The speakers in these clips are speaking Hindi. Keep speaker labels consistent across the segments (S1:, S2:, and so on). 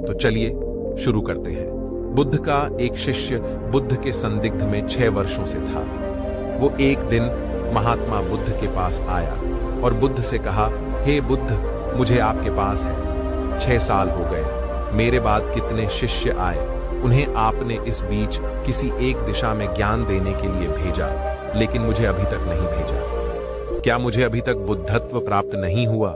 S1: तो चलिए शुरू करते हैं। बुद्ध का एक शिष्य बुद्ध के संदिग्ध में 6 वर्षों से था। वो एक दिन महात्मा बुद्ध के पास आया और बुद्ध से कहा, हे बुद्ध, मुझे आपके पास है। 6 साल हो गए, मेरे बाद कितने शिष्य आए, उन्हें आपने इस बीच किसी एक दिशा में ज्ञान देने के लिए भेजा, लेकिन मुझे अभी तक नहीं भेजा। क्या मुझे अभी तक बुद्धत्व प्राप्त नहीं हुआ?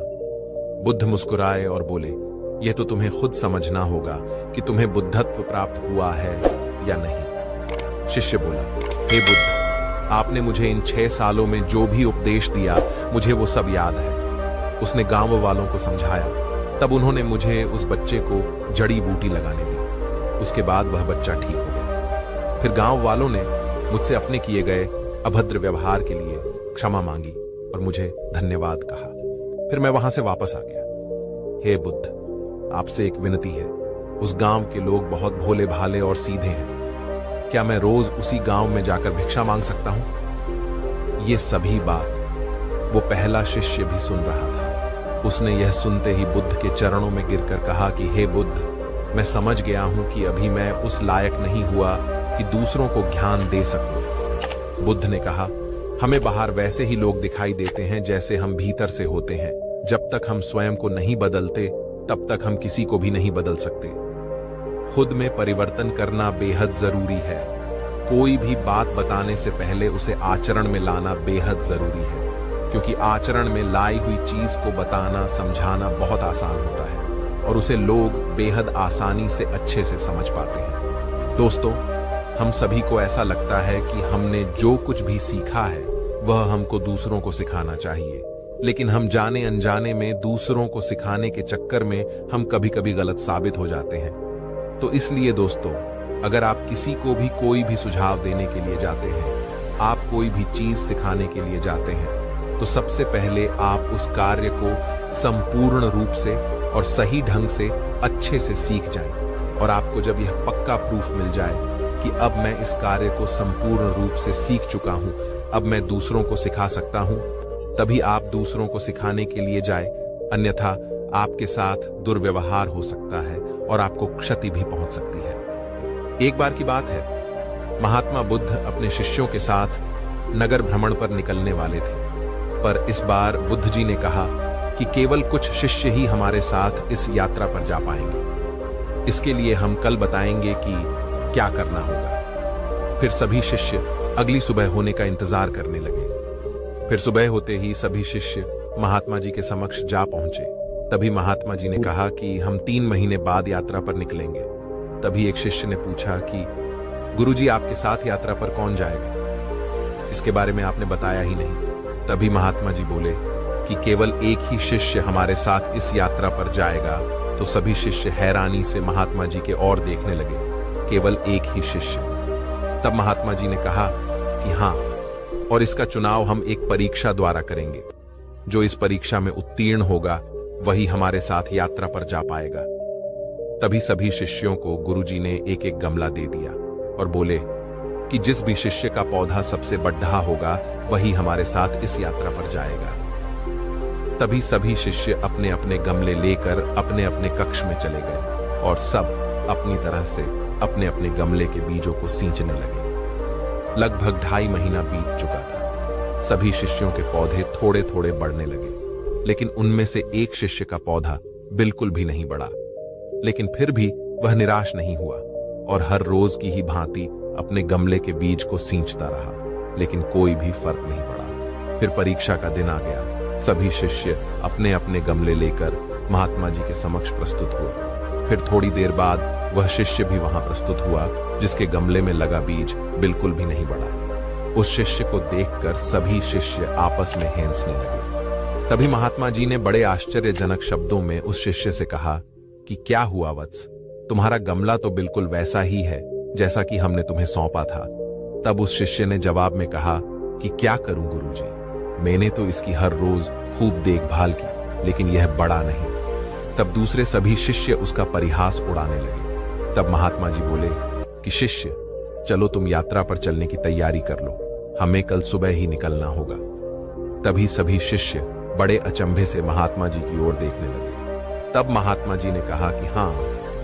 S1: बुद्ध मुस्कुराए और बोले, यह तो तुम्हें खुद समझना होगा कि तुम्हें बुद्धत्व प्राप्त हुआ है या नहीं। शिष्य बोला, हे बुद्ध, आपने मुझे इन 6 सालों में जो भी उपदेश दिया, मुझे वो सब याद है। उसने गांव वालों को समझाया, तब उन्होंने मुझे उस बच्चे को जड़ी बूटी लगाने दी। उसके बाद वह बच्चा ठीक हो गया। फिर गांव वालों ने मुझसे अपने किए गए अभद्र व्यवहार के लिए क्षमा मांगी और मुझे धन्यवाद कहा। फिर मैं वहां से वापस आ गया। हे बुद्ध, आपसे एक विनती है। उस गांव के लोग बहुत भोले भाले और सीधे हैं। क्या मैं रोज उसी गांव में जाकर भिक्षा मांग सकता हूं? ये सभी बात वो पहला शिष्य भी सुन रहा था। उसने यह सुनते ही बुद्ध के चरणों में गिरकर कहा कि हे बुद्ध, मैं समझ गया हूं कि अभी मैं उस लायक नहीं हुआ कि दूसरों को ज्ञान दे सकूं। बुद्ध ने कहा, हमें बाहर वैसे ही लोग दिखाई देते हैं जैसे हम भीतर से होते हैं। जब तक हम स्वयं को नहीं बदलते, तब तक हम किसी को भी नहीं बदल सकते। खुद में परिवर्तन करना बेहद जरूरी है। कोई भी बात बताने से पहले उसे आचरण में लाना बेहद जरूरी है, क्योंकि आचरण में लाई हुई चीज को बताना, समझाना बहुत आसान होता है और उसे लोग बेहद आसानी से अच्छे से समझ पाते हैं। दोस्तों, हम सभी को ऐसा लगता है कि हमने जो कुछ भी सीखा है वह हमको दूसरों को सिखाना चाहिए, लेकिन हम जाने अनजाने में दूसरों को सिखाने के चक्कर में हम कभी कभी गलत साबित हो जाते हैं। तो इसलिए दोस्तों, अगर आप किसी को भी कोई भी सुझाव देने के लिए जाते हैं, आप कोई भी चीज सिखाने के लिए जाते हैं, तो सबसे पहले आप उस कार्य को संपूर्ण रूप से और सही ढंग से अच्छे से सीख जाएं। और आपको जब यह पक्का प्रूफ मिल जाए कि अब मैं इस कार्य को संपूर्ण रूप से सीख चुका हूं, अब मैं दूसरों को सिखा सकता हूं, तभी आप दूसरों को सिखाने के लिए जाए। अन्यथा आपके साथ दुर्व्यवहार हो सकता है और आपको क्षति भी पहुंच सकती है। एक बार की बात है, महात्मा बुद्ध अपने शिष्यों के साथ नगर भ्रमण पर निकलने वाले थे, पर इस बार बुद्ध जी ने कहा कि केवल कुछ शिष्य ही हमारे साथ इस यात्रा पर जा पाएंगे। इसके लिए हम कल बताएंगे कि क्या करना होगा। फिर सभी शिष्य अगली सुबह होने का इंतजार करने लगे। फिर सुबह होते ही सभी शिष्य महात्मा जी के समक्ष जा पहुंचे। तभी महात्मा जी ने कहा कि हम 3 महीने बाद यात्रा पर निकलेंगे। तभी एक शिष्य ने पूछा कि गुरुजी, आपके साथ यात्रा पर कौन जाएगा? इसके बारे में आपने बताया ही नहीं। तभी महात्मा जी बोले कि केवल एक ही शिष्य हमारे साथ इस यात्रा पर जाएगा। तो सभी शिष्य हैरानी से महात्मा जी के ओर देखने लगे। केवल एक ही शिष्य। तब महात्मा जी ने कहा कि हाँ, और इसका चुनाव हम एक परीक्षा द्वारा करेंगे। जो इस परीक्षा में उत्तीर्ण होगा वही हमारे साथ यात्रा पर जा पाएगा। तभी सभी शिष्यों को गुरुजी ने एक एक गमला दे दिया और बोले कि जिस भी शिष्य का पौधा सबसे बढ़ा होगा वही हमारे साथ इस यात्रा पर जाएगा। तभी सभी शिष्य अपने अपने गमले लेकर अपने अपने कक्ष में चले गए और सब अपनी तरह से अपने अपने गमले के बीजों को सींचने लगे। लगभग 2.5 महीना बीत चुका था। सभी शिष्यों के पौधे थोड़े थोड़े बढ़ने लगे, लेकिन उनमें से एक शिष्य का पौधा बिल्कुल भी नहीं बढ़ा। लेकिन फिर भी वह निराश नहीं हुआ और हर रोज की ही भांति अपने गमले के बीज को सींचता रहा, लेकिन कोई भी फर्क नहीं पड़ा। फिर परीक्षा का दिन आ गया। सभी शिष्य अपने अपने गमले लेकर महात्मा जी के समक्ष प्रस्तुत हुए। फिर थोड़ी देर बाद वह शिष्य भी वहां प्रस्तुत हुआ जिसके गमले में लगा बीज बिल्कुल भी नहीं बढ़ा। उस शिष्य को देखकर सभी शिष्य आपस में हैंसने लगे। तभी महात्मा जी ने बड़े आश्चर्यजनक शब्दों में उस शिष्य से कहा कि क्या हुआ वत्स, तुम्हारा गमला तो बिल्कुल वैसा ही है जैसा कि हमने तुम्हें सौंपा था। तब उस शिष्य ने जवाब में कहा कि क्या करूं गुरुजी, मैंने तो इसकी हर रोज खूब देखभाल की, लेकिन यह बड़ा नहीं। तब दूसरे सभी शिष्य उसका परिहास उड़ाने लगे। तब महात्मा जी बोले कि शिष्य, चलो तुम यात्रा पर चलने की तैयारी कर लो, हमें कल सुबह ही निकलना होगा। तभी सभी शिष्य बड़े अचंभे से महात्मा जी की ओर देखने लगे। तब महात्मा जी ने कहा कि हाँ,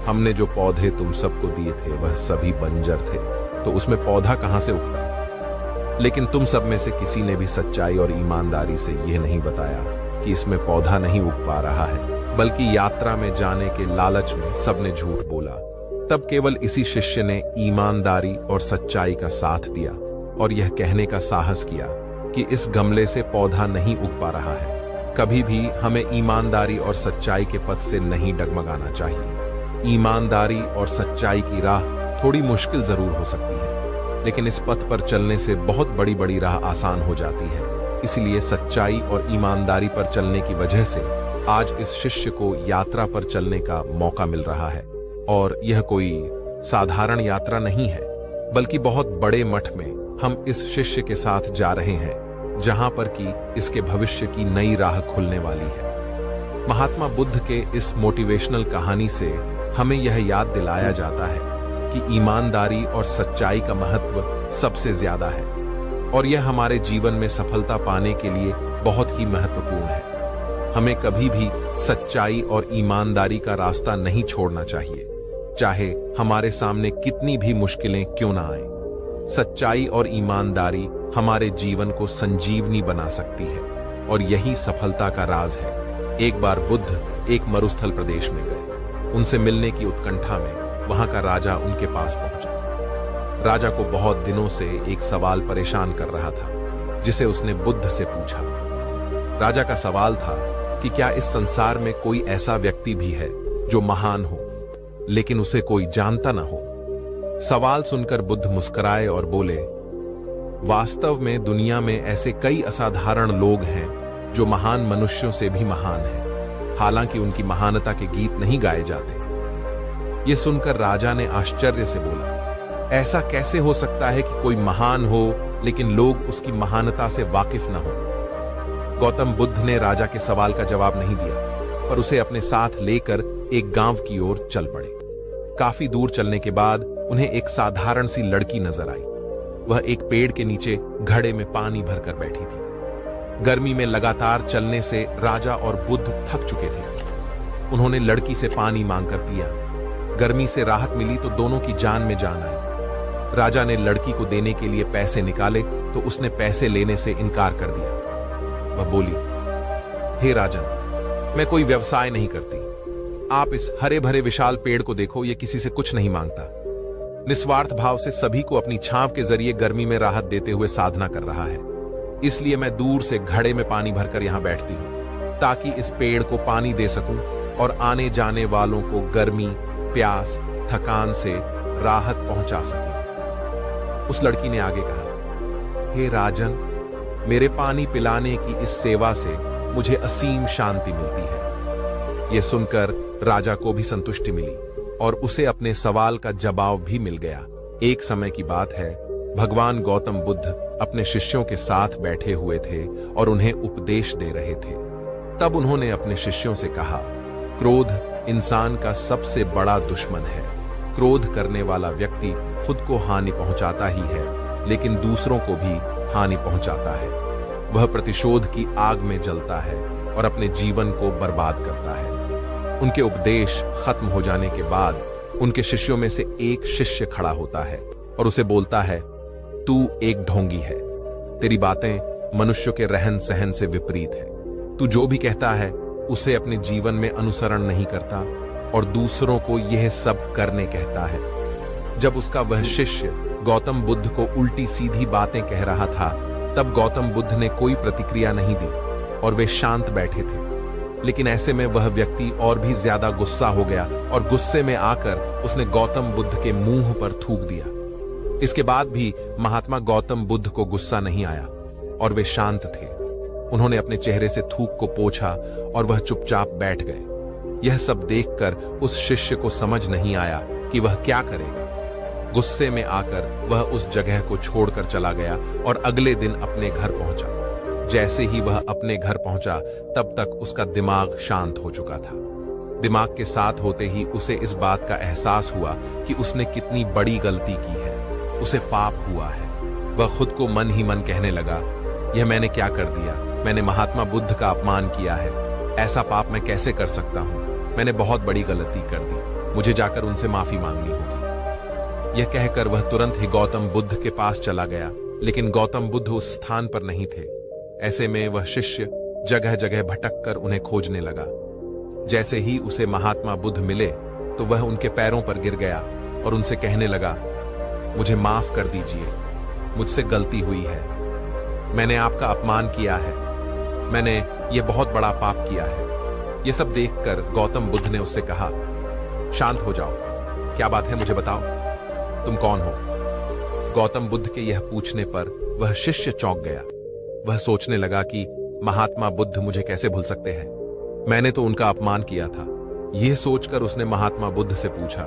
S1: हमने जो पौधे तुम सबको दिए थे वह सभी बंजर थे, तो उसमें पौधा कहां से उगता? लेकिन तुम सब में से किसी ने भी सच्चाई और ईमानदारी से यह नहीं बताया कि इसमें पौधा नहीं उग पा रहा है, बल्कि यात्रा में जाने के लालच में सबने झूठ बोला। तब केवल इसी शिष्य ने ईमानदारी और सच्चाई का साथ दिया और यह कहने का साहस किया कि इस गमले से पौधा नहीं उग पा रहा है। कभी भी हमें ईमानदारी और सच्चाई के पथ से नहीं डगमगाना चाहिए। ईमानदारी और सच्चाई की राह थोड़ी मुश्किल जरूर हो सकती है, लेकिन इस पथ पर चलने से बहुत बड़ी बड़ी राह आसान हो जाती है। इसलिए सच्चाई और ईमानदारी पर चलने की वजह से आज इस शिष्य को यात्रा पर चलने का मौका मिल रहा है। और यह कोई साधारण यात्रा नहीं है, बल्कि बहुत बड़े मठ में हम इस शिष्य के साथ जा रहे हैं, जहां पर कि इसके भविष्य की नई राह खुलने वाली है। महात्मा बुद्ध के इस मोटिवेशनल कहानी से हमें यह याद दिलाया जाता है कि ईमानदारी और सच्चाई का महत्व सबसे ज्यादा है, और यह हमारे जीवन में सफलता पाने के लिए बहुत ही महत्वपूर्ण है। हमें कभी भी सच्चाई और ईमानदारी का रास्ता नहीं छोड़ना चाहिए, चाहे हमारे सामने कितनी भी मुश्किलें क्यों ना आए। सच्चाई और ईमानदारी हमारे जीवन को संजीवनी बना सकती है, और यही सफलता का राज है। एक बार बुद्ध एक मरुस्थल प्रदेश में गए। उनसे मिलने की उत्कंठा में वहां का राजा उनके पास पहुंचा। राजा को बहुत दिनों से एक सवाल परेशान कर रहा था, जिसे उसने बुद्ध से पूछा। राजा का सवाल था कि क्या इस संसार में कोई ऐसा व्यक्ति भी है जो महान हो, लेकिन उसे कोई जानता ना हो? सवाल सुनकर बुद्ध मुस्कुराए और बोले, वास्तव में दुनिया में ऐसे कई असाधारण लोग हैं जो महान मनुष्यों से भी महान हैं, हालांकि उनकी महानता के गीत नहीं गाए जाते। यह सुनकर राजा ने आश्चर्य से बोला, ऐसा कैसे हो सकता है कि कोई महान हो लेकिन लोग उसकी महानता से वाकिफ न हो? गौतम बुद्ध ने राजा के सवाल का जवाब नहीं दिया, पर उसे अपने साथ लेकर एक गांव की ओर चल पड़े। काफी दूर चलने के बाद उन्हें एक साधारण सी लड़की नजर आई। वह एक पेड़ के नीचे घड़े में पानी भरकर बैठी थी। गर्मी में लगातार चलने से राजा और बुद्ध थक चुके थे। उन्होंने लड़की से पानी मांगकर पिया। गर्मी से राहत मिली तो दोनों की जान में जान आई। राजा ने लड़की को देने के लिए पैसे निकाले तो उसने पैसे लेने से इनकार कर दिया। वह बोली, हे राजन, मैं कोई व्यवसाय नहीं करती। आप इस हरे भरे विशाल पेड़ को देखो, ये किसी से कुछ नहीं मांगता। निस्वार्थ भाव से सभी को अपनी छांव के जरिए गर्मी में राहत देते हुए साधना कर रहा है। इसलिए मैं दूर से घड़े में पानी भरकर यहां बैठती हूं, ताकि इस पेड़ को पानी दे सकूं और आने जाने वालों को गर्मी, प्यास, थकान से राहत पहुंचा सकूं। उस लड़की ने आगे कहा, हे राजन, मेरे पानी पिलाने की इस सेवा से मुझे असीम शांति मिलती है। यह सुनकर राजा को भी संतुष्टि मिली और उसे अपने सवाल का जवाब भी मिल गया। एक समय की बात है, भगवान गौतम बुद्ध अपने शिष्यों के साथ बैठे हुए थे और उन्हें उपदेश दे रहे थे। तब उन्होंने अपने शिष्यों से कहा, क्रोध इंसान का सबसे बड़ा दुश्मन है। क्रोध करने वाला व्यक्ति खुद को हानि पहुंचाता ही है, लेकिन दूसरों को भी हानि पहुंचाता है। वह प्रतिशोध की आग में जलता है और अपने जीवन को बर्बाद करता है। उनके उपदेश खत्म हो जाने के बाद उनके शिष्यों में से एक शिष्य खड़ा होता है और उसे बोलता है, तू एक ढोंगी है। तेरी बातें मनुष्य के रहन सहन से विपरीत है। तू जो भी कहता है उसे अपने जीवन में अनुसरण नहीं करता और दूसरों को यह सब करने कहता है। जब उसका वह शिष्य गौतम बुद्ध को उल्टी सीधी बातें कह रहा था, तब गौतम बुद्ध ने कोई प्रतिक्रिया नहीं दी और वे शांत बैठे थे। लेकिन ऐसे में वह व्यक्ति और भी ज्यादा गुस्सा हो गया और गुस्से में आकर उसने गौतम बुद्ध के मुंह पर थूक दिया। इसके बाद भी महात्मा गौतम बुद्ध को गुस्सा नहीं आया और वे शांत थे। उन्होंने अपने चेहरे से थूक को पोंछा और वह चुपचाप बैठ गए। यह सब देखकर उस शिष्य को समझ नहीं आया कि वह क्या करेगा। गुस्से में आकर वह उस जगह को छोड़कर चला गया और अगले दिन अपने घर पहुंचा। जैसे ही वह अपने घर पहुंचा, तब तक उसका दिमाग शांत हो चुका था। दिमाग के साथ होते ही उसे इस बात का एहसास हुआ कि उसने कितनी बड़ी गलती की है। उसे पाप हुआ है। वह खुद को मन ही मन कहने लगा, यह मैंने क्या कर दिया? मैंने महात्मा बुद्ध का अपमान किया है। ऐसा पाप मैं कैसे कर सकता हूँ? मैंने बहुत बड़ी गलती कर दी। मुझे जाकर उनसे माफी मांगनी होगी। यह कहकर वह तुरंत ही गौतम बुद्ध के पास चला गया, लेकिन गौतम बुद्ध उस स्थान पर नहीं थे। ऐसे में वह शिष्य जगह जगह भटक कर उन्हें खोजने लगा। जैसे ही उसे महात्मा बुद्ध मिले तो वह उनके पैरों पर गिर गया और उनसे कहने लगा, मुझे माफ कर दीजिए, मुझसे गलती हुई है, मैंने आपका अपमान किया है, मैंने यह बहुत बड़ा पाप किया है। यह सब देखकर गौतम बुद्ध ने उससे कहा, शांत हो जाओ, क्या बात है, मुझे बताओ, तुम कौन हो? गौतम बुद्ध के यह पूछने पर वह शिष्य चौंक गया। वह सोचने लगा कि महात्मा बुद्ध मुझे कैसे भूल सकते हैं, मैंने तो उनका अपमान किया था। यह सोचकर उसने महात्मा बुद्ध से पूछा,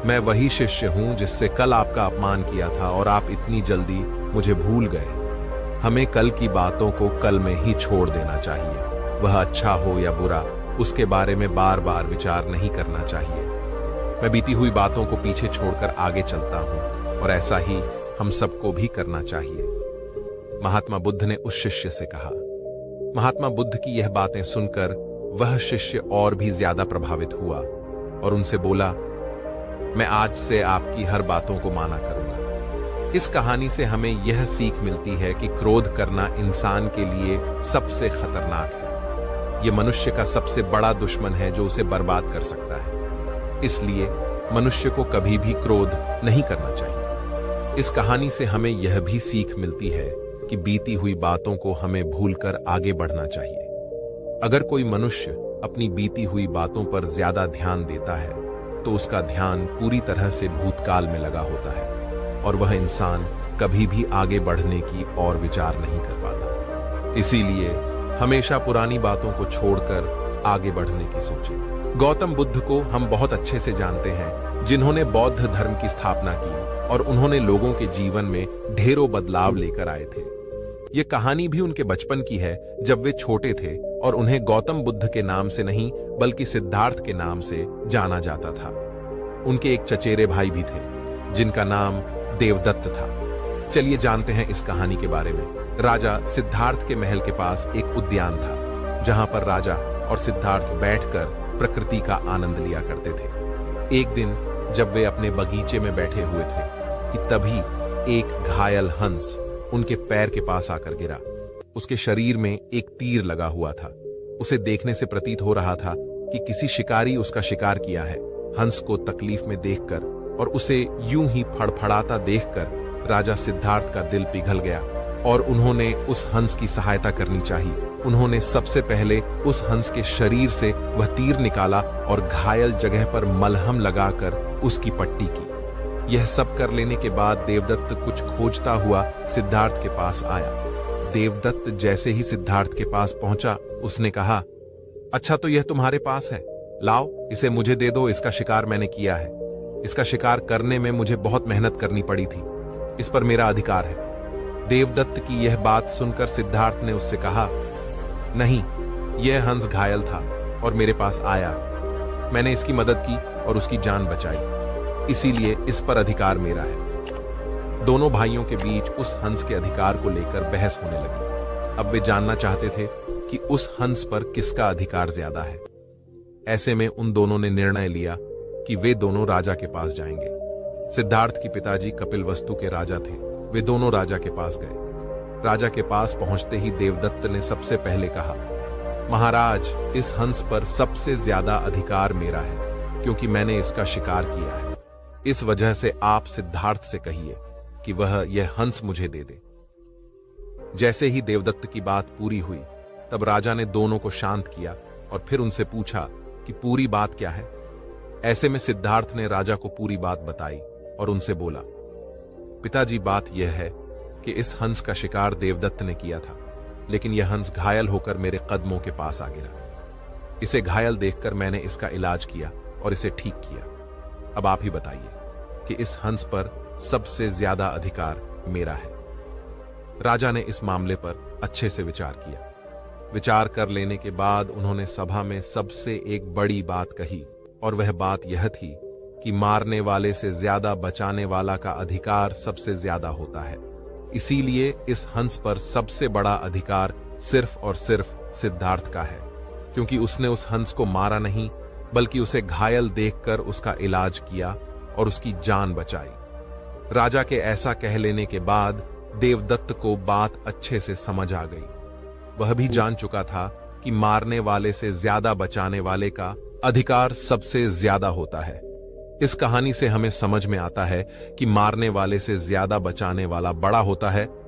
S1: मैं वही शिष्य हूं जिससे कल आपका अपमान किया था और आप इतनी जल्दी मुझे भूल गए। हमें कल की बातों को कल में ही छोड़ देना चाहिए। वह अच्छा हो या बुरा, उसके बारे में बार बार विचार नहीं करना चाहिए। मैं बीती हुई बातों को पीछे छोड़कर आगे चलता हूं और ऐसा ही हम सबको भी करना चाहिए, महात्मा बुद्ध ने उस शिष्य से कहा। महात्मा बुद्ध की यह बातें सुनकर वह शिष्य और भी ज्यादा प्रभावित हुआ और उनसे बोला, मैं आज से आपकी हर बातों को माना करूंगा। इस कहानी से हमें यह सीख मिलती है कि क्रोध करना इंसान के लिए सबसे खतरनाक है। यह मनुष्य का सबसे बड़ा दुश्मन है जो उसे बर्बाद कर सकता है। इसलिए मनुष्य को कभी भी क्रोध नहीं करना चाहिए। इस कहानी से हमें यह भी सीख मिलती है कि बीती हुई बातों को हमें भूलकर आगे बढ़ना चाहिए। अगर कोई मनुष्य अपनी बीती हुई बातों पर ज्यादा ध्यान देता है तो उसका ध्यान पूरी तरह से भूतकाल में लगा होता है और वह इंसान कभी भी आगे बढ़ने की और विचार नहीं कर पाता। इसीलिए हमेशा पुरानी बातों को छोड़कर आगे बढ़ने की सोचें। गौतम बुद्ध को हम बहुत अच्छे से जानते हैं, जिन्होंने बौद्ध धर्म की स्थापना की और उन्होंने लोगों के जीवन में ढेरों बदलाव लेकर आए थे। ये कहानी भी उनके बचपन की है, जब वे छोटे थे और उन्हें गौतम बुद्ध के नाम से नहीं बल्कि सिद्धार्थ के नाम से जाना जाता था। उनके एक चचेरे भाई भी थे जिनका नाम देवदत्त था। चलिए जानते हैं इस कहानी के बारे में। राजा सिद्धार्थ के महल के पास एक उद्यान था, जहां पर राजा और सिद्धार्थ बैठकर प्रकृति का आनंद लिया करते थे। एक दिन जब वे अपने बगीचे में बैठे हुए थे कि तभी एक घायल हंस उनके पैर के पास आकर गिरा। उसके शरीर में एक तीर लगा हुआ था। उसे देखने से प्रतीत हो रहा था कि किसी शिकारी उसका शिकार किया है। हंस को तकलीफ में देखकर और उसे यूं ही फड़फड़ाता देखकर राजा सिद्धार्थ का दिल पिघल गया और उन्होंने उस हंस की सहायता करनी चाहिए। उन्होंने सबसे पहले उस हंस के शरीर से वह तीर निकाला और घायल जगह पर मलहम लगाकर उसकी पट्टी की। यह सब कर लेने के बाद देवदत्त कुछ खोजता हुआ सिद्धार्थ के पास आया। देवदत्त जैसे ही सिद्धार्थ के पास पहुंचा, उसने कहा, अच्छा तो यह तुम्हारे पास है, लाओ इसे मुझे दे दो, इसका शिकार मैंने किया है। इसका शिकार करने में मुझे बहुत मेहनत करनी पड़ी थी, इस पर मेरा अधिकार है। देवदत्त की यह बात सुनकर सिद्धार्थ ने उससे कहा, नहीं, यह हंस घायल था और मेरे पास आया, मैंने इसकी मदद की और उसकी जान बचाई, इसीलिए इस पर अधिकार मेरा है। दोनों भाइयों के बीच उस हंस के अधिकार को लेकर बहस होने लगी। अब वे जानना चाहते थे कि उस हंस पर किसका अधिकार ज्यादा है। ऐसे में उन दोनों ने निर्णय लिया कि वे दोनों राजा के पास जाएंगे। सिद्धार्थ के पिताजी कपिलवस्तु के राजा थे। वे दोनों राजा के पास गए। राजा के पास पहुंचते ही देवदत्त ने सबसे पहले कहा, महाराज, इस हंस पर सबसे ज्यादा अधिकार मेरा है, क्योंकि मैंने इसका शिकार किया है। इस वजह से आप सिद्धार्थ से कहिए कि वह यह हंस मुझे दे दे। जैसे ही देवदत्त की बात पूरी हुई, तब राजा ने दोनों को शांत किया और फिर उनसे पूछा कि पूरी बात क्या है। ऐसे में सिद्धार्थ ने राजा को पूरी बात बताई और उनसे बोला, पिताजी, बात यह है कि इस हंस का शिकार देवदत्त ने किया था, लेकिन यह हंस घायल होकर मेरे कदमों के पास आ गिरा। इसे घायल देखकर मैंने इसका इलाज किया और इसे ठीक किया। अब आप ही बताइए कि इस हंस पर सबसे ज्यादा अधिकार मेरा है। राजा ने इस मामले पर अच्छे से विचार किया। विचार कर लेने के बाद उन्होंने सभा में सबसे एक बड़ी बात कही और वह बात यह थी कि मारने वाले से ज्यादा बचाने वाला का अधिकार सबसे ज्यादा होता है। इसीलिए इस हंस पर सबसे बड़ा अधिकार सिर्फ और सिर्फ सिद्धार्थ का है, क्योंकि उसने उस हंस को मारा नहीं बल्कि उसे घायल देखकर उसका इलाज किया और उसकी जान बचाई। राजा के ऐसा कह लेने के बाद देवदत्त को बात अच्छे से समझ आ गई। वह भी जान चुका था कि मारने वाले से ज्यादा बचाने वाले का अधिकार सबसे ज्यादा होता है। इस कहानी से हमें समझ में आता है कि मारने वाले से ज्यादा बचाने वाला बड़ा होता है